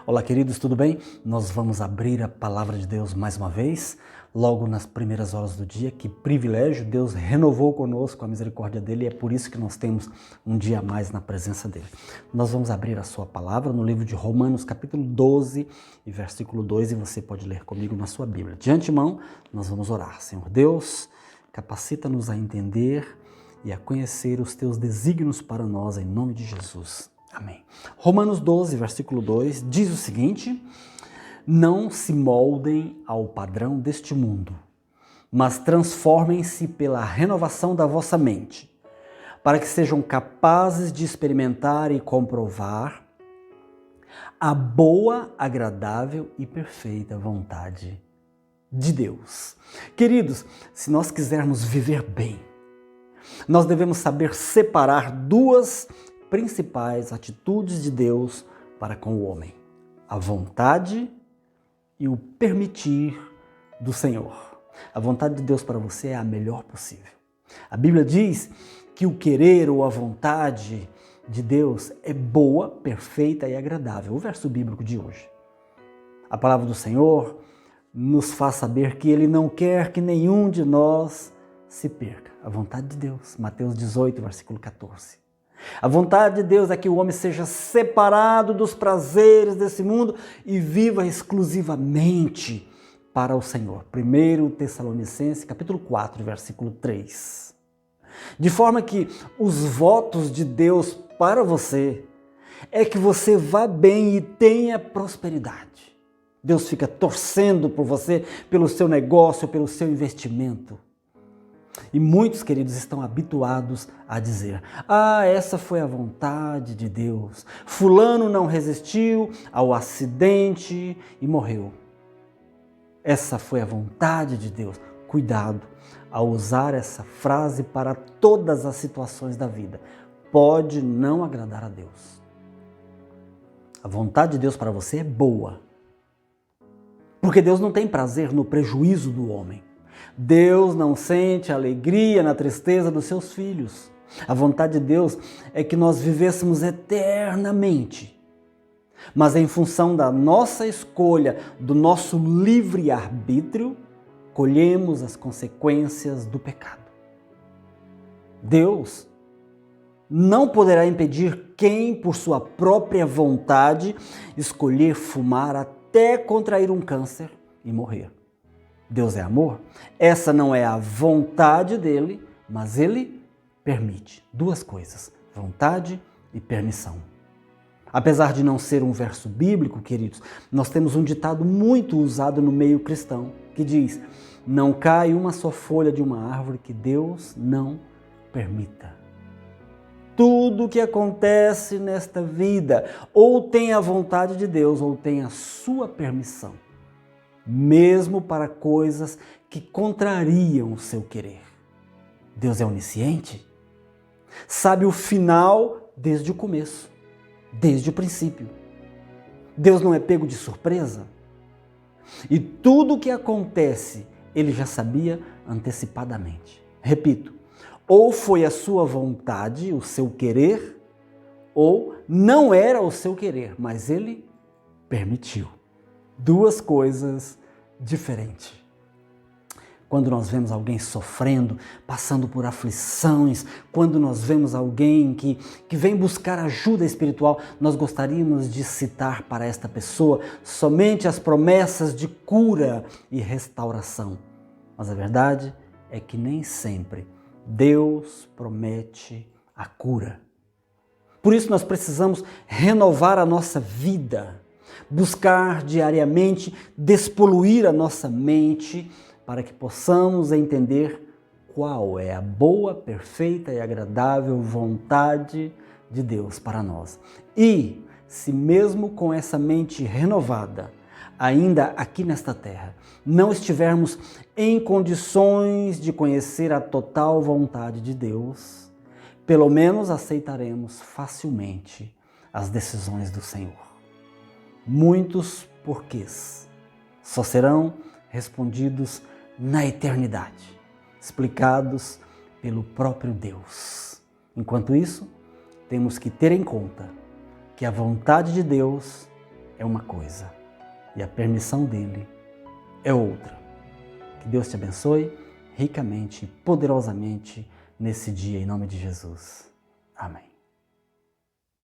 Olá, queridos, tudo bem? Nós vamos abrir a palavra de Deus mais uma vez, logo nas primeiras horas do dia. Que privilégio, Deus renovou conosco a misericórdia dele e é por isso que nós temos um dia a mais na presença dele. Nós vamos abrir a sua palavra no livro de Romanos, capítulo 12 e versículo 2, e você pode ler comigo na sua Bíblia. De antemão, nós vamos orar. Senhor Deus, capacita-nos a entender e a conhecer os teus desígnios para nós, em nome de Jesus. Amém. Romanos 12, versículo 2, diz o seguinte: não se moldem ao padrão deste mundo, mas transformem-se pela renovação da vossa mente, para que sejam capazes de experimentar e comprovar a boa, agradável e perfeita vontade de Deus. Queridos, se nós quisermos viver bem, nós devemos saber separar duas principais atitudes de Deus para com o homem: a vontade e o permitir do Senhor. A vontade de Deus para você é a melhor possível. A Bíblia diz que o querer ou a vontade de Deus é boa, perfeita e agradável. O verso bíblico de hoje. A palavra do Senhor nos faz saber que Ele não quer que nenhum de nós se perca. A vontade de Deus, Mateus 18, versículo 14. A vontade de Deus é que o homem seja separado dos prazeres desse mundo e viva exclusivamente para o Senhor. 1 Tessalonicenses, capítulo 4, versículo 3. De forma que os votos de Deus para você é que você vá bem e tenha prosperidade. Deus fica torcendo por você, pelo seu negócio, pelo seu investimento. E muitos, queridos, estão habituados a dizer: essa foi a vontade de Deus. Fulano não resistiu ao acidente e morreu. Essa foi a vontade de Deus. Cuidado ao usar essa frase para todas as situações da vida. Pode não agradar a Deus. A vontade de Deus para você é boa. Porque Deus não tem prazer no prejuízo do homem. Deus não sente alegria na tristeza dos seus filhos. A vontade de Deus é que nós vivêssemos eternamente. Mas em função da nossa escolha, do nosso livre-arbítrio, colhemos as consequências do pecado. Deus não poderá impedir quem, por sua própria vontade, escolher fumar até contrair um câncer e morrer. Deus é amor? Essa não é a vontade dele, mas ele permite. Duas coisas: vontade e permissão. Apesar de não ser um verso bíblico, queridos, nós temos um ditado muito usado no meio cristão, que diz: não cai uma só folha de uma árvore que Deus não permita. Tudo o que acontece nesta vida ou tem a vontade de Deus ou tem a sua permissão. Mesmo para coisas que contrariam o seu querer. Deus é onisciente, sabe o final desde o começo, desde o princípio. Deus não é pego de surpresa. E tudo o que acontece, Ele já sabia antecipadamente. Repito, ou foi a sua vontade, o seu querer, ou não era o seu querer, mas Ele permitiu. Duas coisas diferentes. Quando nós vemos alguém sofrendo, passando por aflições, quando nós vemos alguém que vem buscar ajuda espiritual, nós gostaríamos de citar para esta pessoa somente as promessas de cura e restauração. Mas a verdade é que nem sempre Deus promete a cura. Por isso nós precisamos renovar a nossa vida, buscar diariamente despoluir a nossa mente para que possamos entender qual é a boa, perfeita e agradável vontade de Deus para nós. E se mesmo com essa mente renovada, ainda aqui nesta terra, não estivermos em condições de conhecer a total vontade de Deus, pelo menos aceitaremos facilmente as decisões do Senhor. Muitos porquês só serão respondidos na eternidade, explicados pelo próprio Deus. Enquanto isso, temos que ter em conta que a vontade de Deus é uma coisa e a permissão dele é outra. Que Deus te abençoe ricamente e poderosamente nesse dia, em nome de Jesus. Amém.